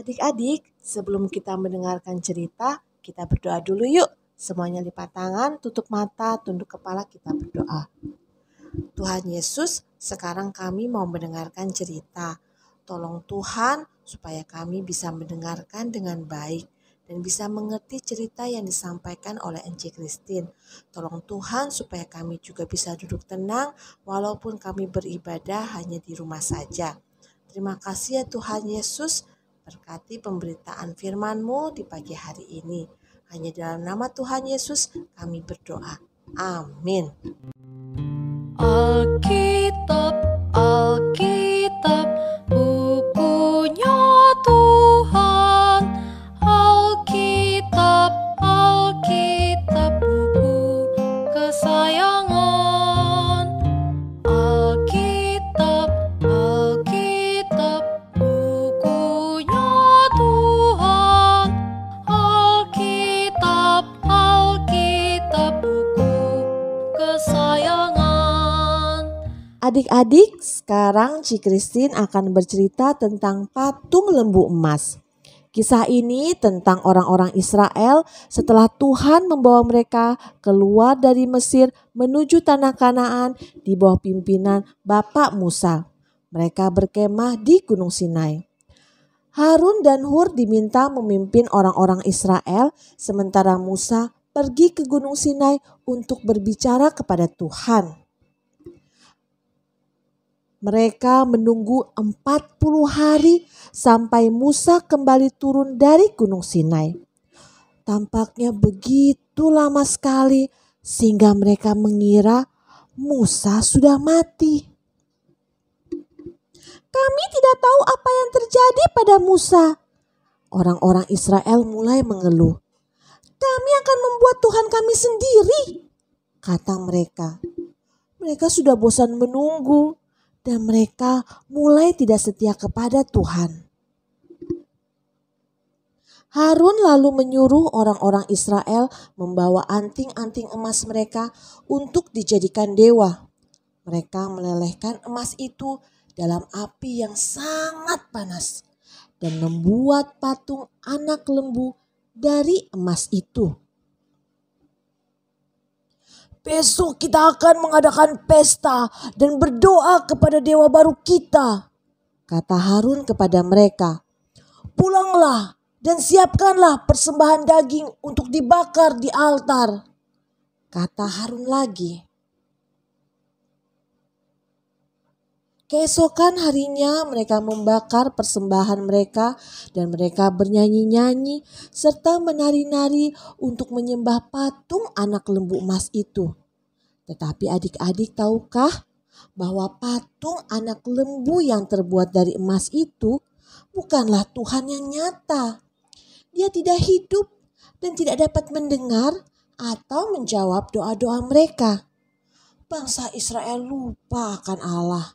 Adik-adik, sebelum kita mendengarkan cerita, kita berdoa dulu yuk. Semuanya lipat tangan, tutup mata, tunduk kepala, kita berdoa. Tuhan Yesus, sekarang kami mau mendengarkan cerita. Tolong Tuhan supaya kami bisa mendengarkan dengan baik dan bisa mengerti cerita yang disampaikan oleh Enci Christine. Tolong Tuhan supaya kami juga bisa duduk tenang walaupun kami beribadah hanya di rumah saja. Terima kasih ya Tuhan Yesus, berkati pemberitaan firman-Mu di pagi hari ini. Hanya dalam nama Tuhan Yesus kami berdoa. Amin. Alkitab, Alkitab, bukunya Tuhan. Alkitab, Alkitab, buku kesayangan. Alkitab, Alkitab, bukunya Tuhan. Alkitab, Alkitab, buku kesayangan. Adik-adik, sekarang Ci Christine akan bercerita tentang patung lembu emas. Kisah ini tentang orang-orang Israel setelah Tuhan membawa mereka keluar dari Mesir menuju tanah Kanaan di bawah pimpinan Bapak Musa. Mereka berkemah di Gunung Sinai. Harun dan Hur diminta memimpin orang-orang Israel sementara Musa pergi ke Gunung Sinai untuk berbicara kepada Tuhan. Mereka menunggu 40 hari sampai Musa kembali turun dari Gunung Sinai. Tampaknya begitu lama sekali sehingga mereka mengira Musa sudah mati. Kami tidak tahu apa yang terjadi pada Musa. Orang-orang Israel mulai mengeluh. Kami akan membuat Tuhan kami sendiri, kata mereka. Mereka sudah bosan menunggu. Dan mereka mulai tidak setia kepada Tuhan. Harun lalu menyuruh orang-orang Israel membawa anting-anting emas mereka untuk dijadikan dewa. Mereka melelehkan emas itu dalam api yang sangat panas dan membuat patung anak lembu dari emas itu. Besok kita akan mengadakan pesta dan berdoa kepada dewa baru kita, kata Harun kepada mereka. Pulanglah dan siapkanlah persembahan daging untuk dibakar di altar, kata Harun lagi. Keesokan harinya mereka membakar persembahan mereka dan mereka bernyanyi-nyanyi serta menari-nari untuk menyembah patung anak lembu emas itu. Tetapi adik-adik tahukah bahwa patung anak lembu yang terbuat dari emas itu bukanlah Tuhan yang nyata. Dia tidak hidup dan tidak dapat mendengar atau menjawab doa-doa mereka. Bangsa Israel lupa akan Allah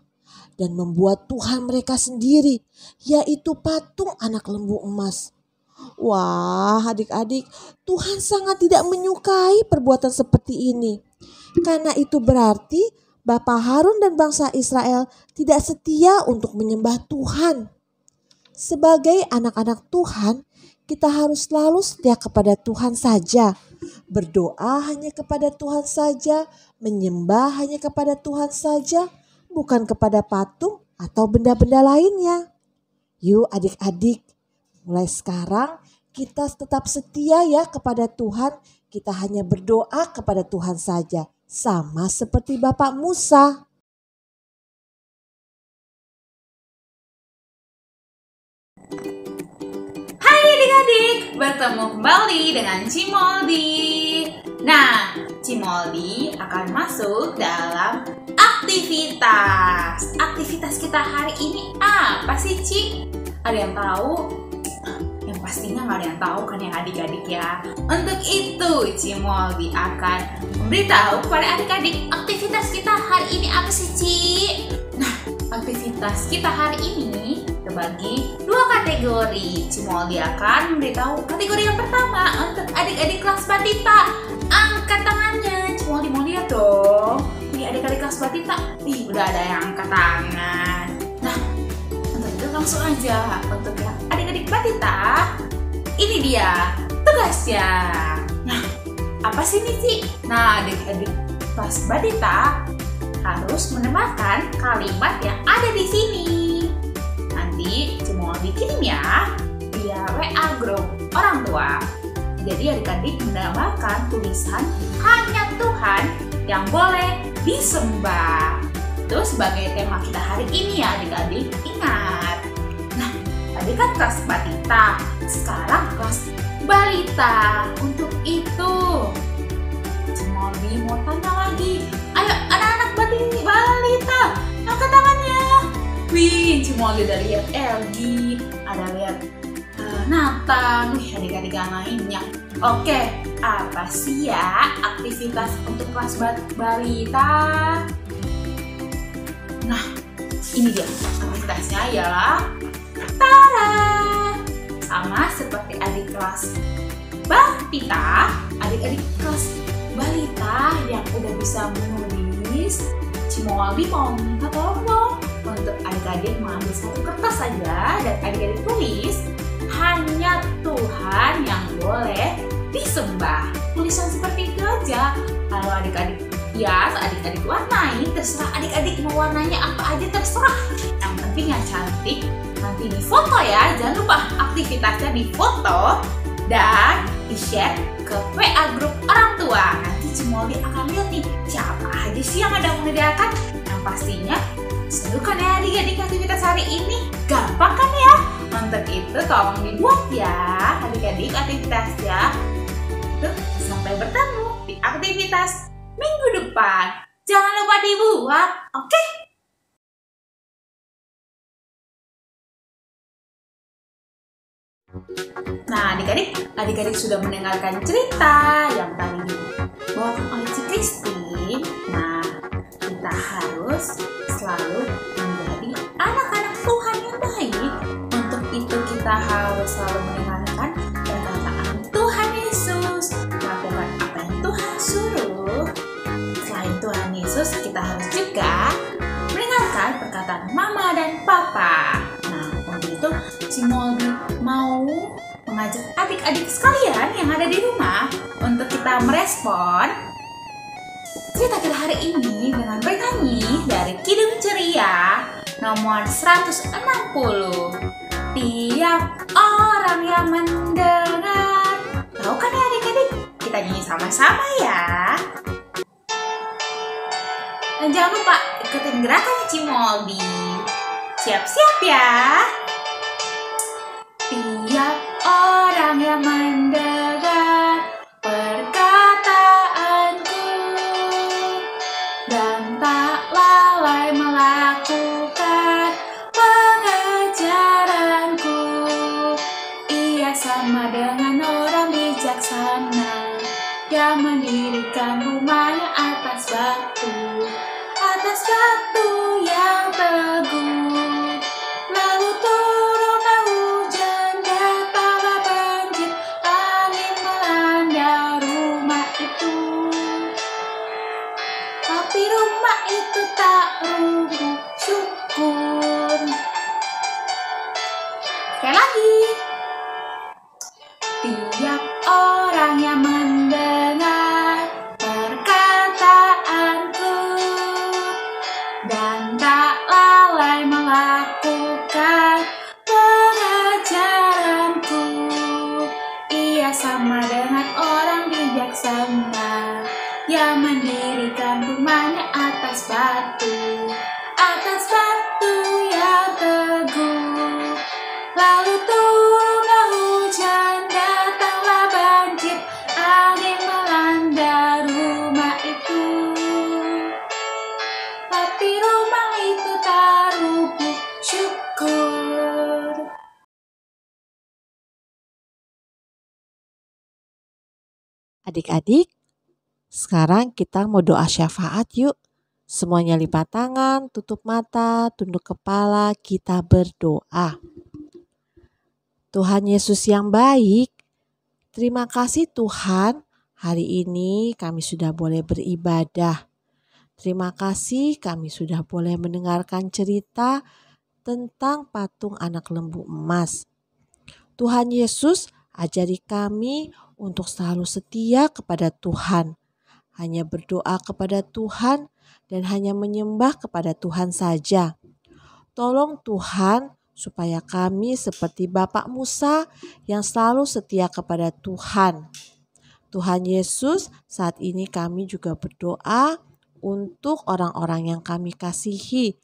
dan membuat Tuhan mereka sendiri, yaitu patung anak lembu emas. Wah, adik-adik, Tuhan sangat tidak menyukai perbuatan seperti ini. Karena itu berarti Bapak Harun dan bangsa Israel tidak setia untuk menyembah Tuhan. Sebagai anak-anak Tuhan, kita harus selalu setia kepada Tuhan saja. Berdoa hanya kepada Tuhan saja, menyembah hanya kepada Tuhan saja, bukan kepada patung atau benda-benda lainnya. Yuk adik-adik, mulai sekarang kita tetap setia ya kepada Tuhan. Kita hanya berdoa kepada Tuhan saja, sama seperti Bapak Musa. Hai adik-adik, bertemu kembali dengan Cimoldi. Nah, Cimoldi akan masuk dalam aktivitas. Aktivitas kita hari ini apa sih, Ci? Ada yang tahu? Yang pastinya nggak ada yang tahu kan ya adik-adik ya. Untuk itu, Cimoldi akan memberitahu kepada adik-adik aktivitas kita hari ini apa sih, Ci? Nah, aktivitas kita hari ini terbagi dua kategori. Cimoldi akan memberitahu kategori yang pertama untuk adik-adik kelas Batita. Angkat tangannya, Cimoldi mau lihat dong. Nih adik-adik kelas Batita, nih udah ada yang angkat tangan. Nah, untuk itu langsung aja untuk yang adik-adik adik-adik Batita, ini dia tugasnya. Nah, apa sih ini, Ci? Nah, adik-adik kelas Batita harus menambahkan kalimat yang ada di sini. Nanti cuma dikirim ya via WA grup orang tua. Jadi adik-adik menambahkan tulisan hanya Tuhan yang boleh disembah. Itu sebagai tema kita hari ini ya adik-adik, ingat. Nah, tadi kan kelas Batita, sekarang kelas Balita. Untuk itu, Cimoldi mau tanya lagi. Ayo anak-anak Balita, angkat tangannya. Wih, Cimoldi udah lihat Elgi, ada lihat Nathan, adik-adik yang lainnya. Oke, apa sih ya aktivitas untuk kelas Balita? Nah, ini dia aktivitasnya ialah Tara. Sama seperti adik kelas Batita, adik-adik kelas Balita yang udah bisa menulis, Cimoldi mau minta tolong dong untuk adik-adik mengambil satu kertas saja dan adik-adik tulis hanya Tuhan yang boleh disembah. Tulisan seperti itu aja. Kalau adik-adik adik-adik warnai, terserah adik-adik mau warnanya apa aja terserah. Yang penting yang cantik. Nanti di foto ya, jangan lupa aktivitasnya di foto dan di-share ke WA grup orang tua. Nanti Cimoldi akan lihat nih siapa aja sih yang ada mengerjakan. Yang pastinya seru kan ya adik-adik aktivitas hari ini? Gampang kan ya? Untuk itu tolong dibuat ya adik-adik aktivitasnya. Sampai bertemu di aktivitas minggu depan. Jangan lupa dibuat, oke? Nah adik-adik sudah mendengarkan cerita yang tadi dibawakan oleh Ci Christine. Nah, kita harus selalu menjadi anak-anak Tuhan yang baik. Untuk itu kita harus selalu mendengarkan perkataan Tuhan Yesus, melakukan apa yang Tuhan suruh. Selain Tuhan Yesus, kita harus juga mendengarkan perkataan Mama dan Papa. Nah, untuk itu Cimoldi mau mengajak adik-adik sekalian yang ada di rumah untuk kita merespon cerita kita hari ini dengan bernyanyi dari Kidung Ceria nomor 160. Tiap orang yang mendengar. Tahu kan ya adik-adik? Kita nyanyi sama-sama ya. Dan jangan lupa ikutin gerakannya Cimoldi. Siap-siap ya. Tiap orang yang mendengar perkataanku dan tak lalai melakukan pengajaranku, ia sama dengan orang bijaksana yang mendirikan rumahnya atas batu yang teguh. Lalu turunlah hujan, datanglah banjir, angin melanda rumah itu. Tapi rumah itu tak rubuh, syukur. Sekali lagi. Tiap orang yang mendengar perkataanku dan tak lalai melakukan pengajaranku, ia sama dengan orang bijaksana yang mendirikan rumahnya atas batu yang teguh. Lalu turunlah hujan, datanglah banjir, angin melanda rumah itu. Tapi rumah itu tak rubuh, syukur. Adik-adik, sekarang kita mau doa syafaat yuk. Semuanya lipat tangan, tutup mata, tunduk kepala, kita berdoa. Tuhan Yesus yang baik, terima kasih Tuhan, hari ini kami sudah boleh beribadah. Terima kasih kami sudah boleh mendengarkan cerita tentang patung anak lembu emas. Tuhan Yesus, ajari kami untuk selalu setia kepada Tuhan, hanya berdoa kepada Tuhan dan hanya menyembah kepada Tuhan saja. Tolong Tuhan supaya kami seperti Bapak Musa yang selalu setia kepada Tuhan. Tuhan Yesus, saat ini kami juga berdoa untuk orang-orang yang kami kasihi.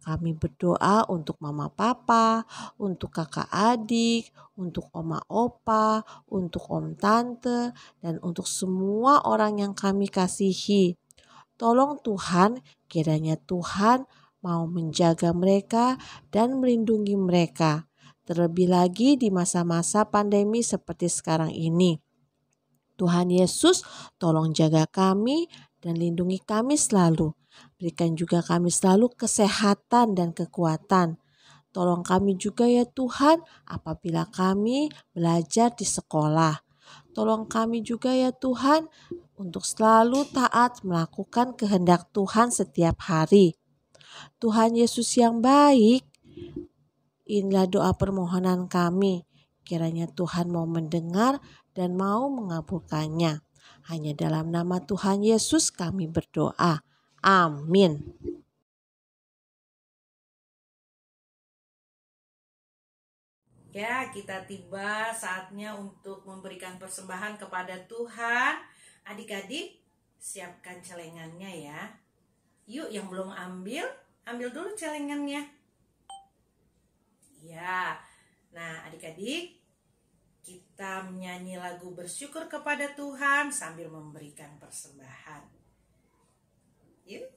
Kami berdoa untuk mama papa, untuk kakak adik, untuk oma opa, untuk om tante, dan untuk semua orang yang kami kasihi. Tolong Tuhan, kiranya Tuhan mau menjaga mereka dan melindungi mereka. Terlebih lagi di masa-masa pandemi seperti sekarang ini. Tuhan Yesus, tolong jaga kami dan lindungi kami selalu. Berikan juga kami selalu kesehatan dan kekuatan. Tolong kami juga ya Tuhan apabila kami belajar di sekolah. Tolong kami juga ya Tuhan untuk selalu taat melakukan kehendak Tuhan setiap hari. Tuhan Yesus yang baik, inilah doa permohonan kami. Kiranya Tuhan mau mendengar dan mau mengabulkannya. Hanya dalam nama Tuhan Yesus kami berdoa. Amin. Ya, kita tiba saatnya untuk memberikan persembahan kepada Tuhan. Adik-adik, siapkan celengannya ya. Yuk, yang belum ambil dulu celengannya. Ya, nah adik-adik, kita menyanyi lagu bersyukur kepada Tuhan sambil memberikan persembahan. Yuk.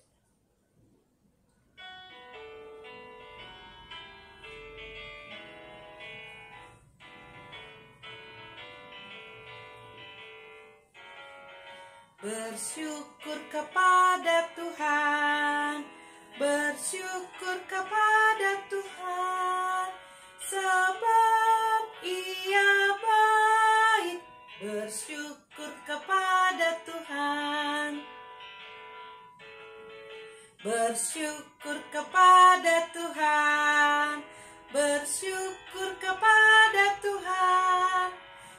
Bersyukur kepada Tuhan, bersyukur kepada Tuhan, sebab Ia baik. Bersyukur kepada Tuhan, bersyukur kepada Tuhan, bersyukur kepada Tuhan,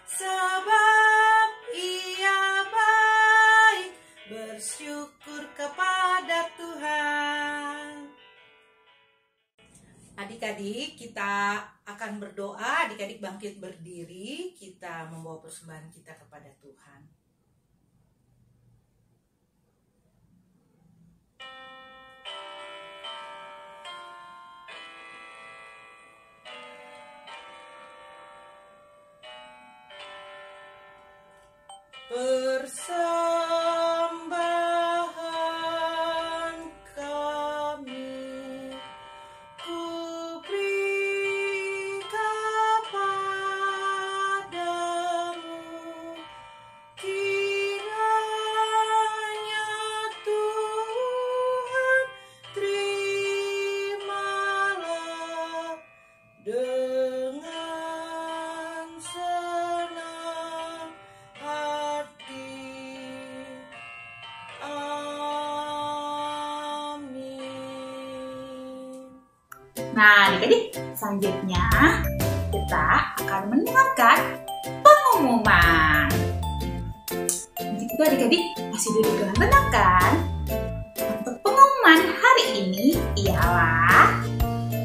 sebab Ia baik. Bersyukur kepada Tuhan. Adik-adik, kita akan berdoa. Adik-adik bangkit berdiri. Kita membawa persembahan kita kepada Tuhan. Persembahan kami ku beri kepadamu, kiranya Tuhan terimalah dengan senang hati. Amin. Nah, adik-adik, selanjutnya kita akan mendengarkan pengumuman. Untuk itu adik-adik masih duduk dengan tenang kan? Untuk pengumuman hari ini ialah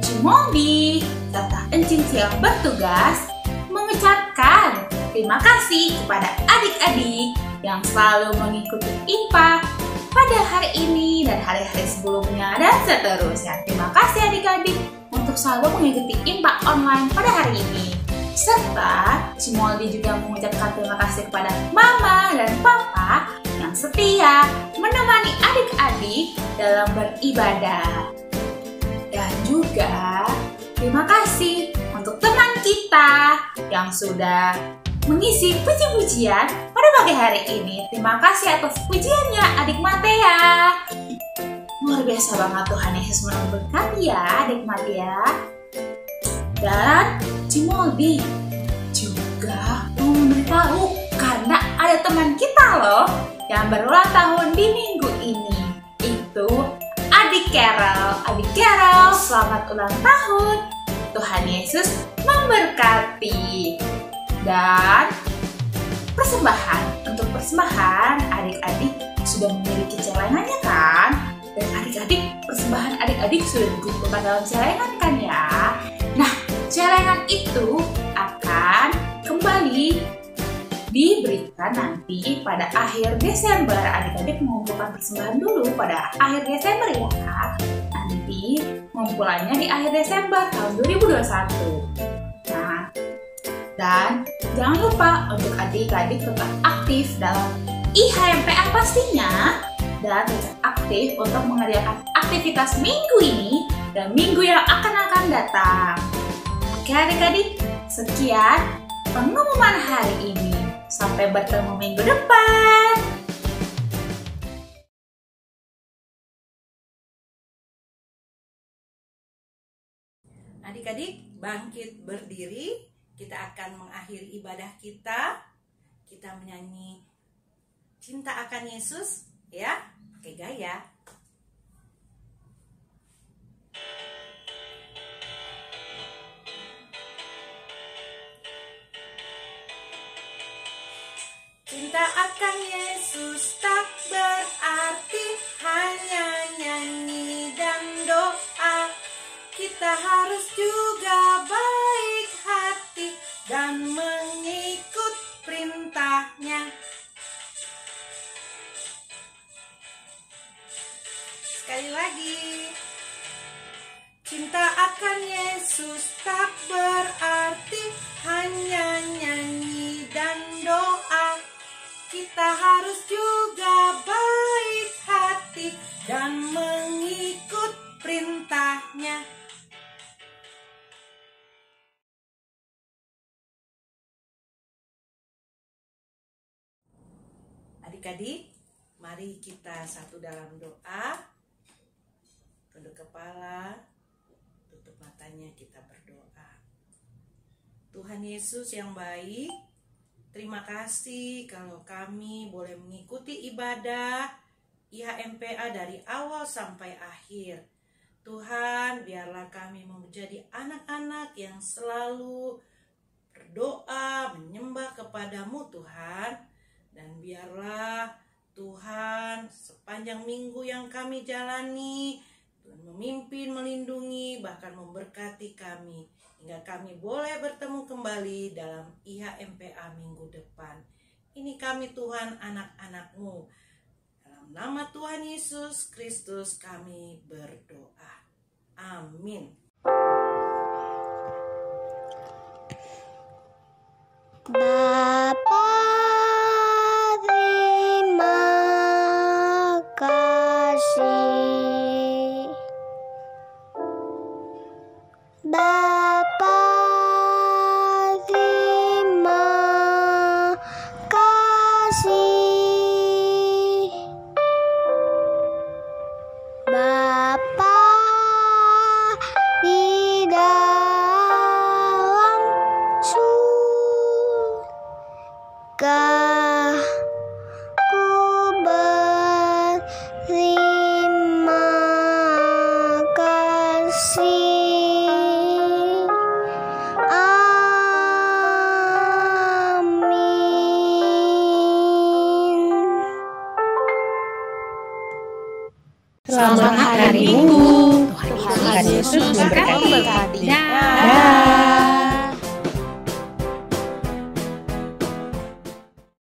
Cimoldi serta Encing yang bertugas mengucapkan terima kasih kepada adik-adik yang selalu mengikuti IMPA pada hari ini dan hari-hari sebelumnya dan seterusnya. Terima kasih adik-adik untuk selalu mengikuti IMPA online pada hari ini. Serta Cimoldi juga mengucapkan terima kasih kepada Mama dan Papa yang setia menemani adik-adik dalam beribadah. Dan juga terima kasih untuk teman kita yang sudah mengisi puji-pujian pada pagi hari ini. Terima kasih atas pujiannya adik Matea. Luar biasa banget Tuhan Yesus memberkati ya adik Matea. Dan Cimoldi juga mau memberitahu karena ada teman kita loh yang berulang tahun di minggu ini. Itu adik Carol. Adik Carol, selamat ulang tahun. Tuhan Yesus memberkati. Dan untuk persembahan adik-adik sudah memiliki celengannya kan? Dan adik-adik, persembahan adik-adik sudah dikumpulkan dalam celengan kan ya? Nah, celengan itu akan kembali diberikan nanti pada akhir Desember. Adik-adik mengumpulkan persembahan dulu pada akhir Desember ya. Nanti pengumpulannya di akhir Desember tahun 2021. Nah, dan jangan lupa untuk adik-adik tetap aktif dalam IHMPA pastinya, dan tetap aktif untuk mengadakan aktivitas minggu ini dan minggu yang akan datang. Oke adik-adik, sekian pengumuman hari ini. Sampai bertemu minggu depan. Adik-adik, bangkit berdiri. Kita akan mengakhiri ibadah kita. Kita menyanyi Cinta Akan Yesus, ya, pakai gaya. Cinta akan Yesus tak berarti hanya nyanyi dan doa. Kita harus juga baik hati dan mengikut perintahnya. Sekali lagi. Cinta akan Yesus tak berarti hanya nyanyi dan doa. Kita harus juga baik hati dan mengikut perintahnya. Adik-adik, mari kita satu dalam doa. Tunduk kepala, tutup matanya, kita berdoa. Tuhan Yesus yang baik, terima kasih kalau kami boleh mengikuti ibadah IHMPA dari awal sampai akhir. Tuhan, biarlah kami menjadi anak-anak yang selalu berdoa, menyembah kepadamu Tuhan. Dan biarlah Tuhan sepanjang minggu yang kami jalani, Tuhan memimpin, melindungi, bahkan memberkati kami. Hingga kami boleh bertemu kembali dalam IHMPA minggu depan. Ini kami Tuhan, anak-anak-Mu. Dalam nama Tuhan Yesus Kristus kami berdoa. Amin. Bapa, terima kasih. Bapa, terima kasih. Bapa di dalam surga, ku berterima kasih. Amin. Selamat hari Minggu. Tuhan Yesus memberkati. Dah.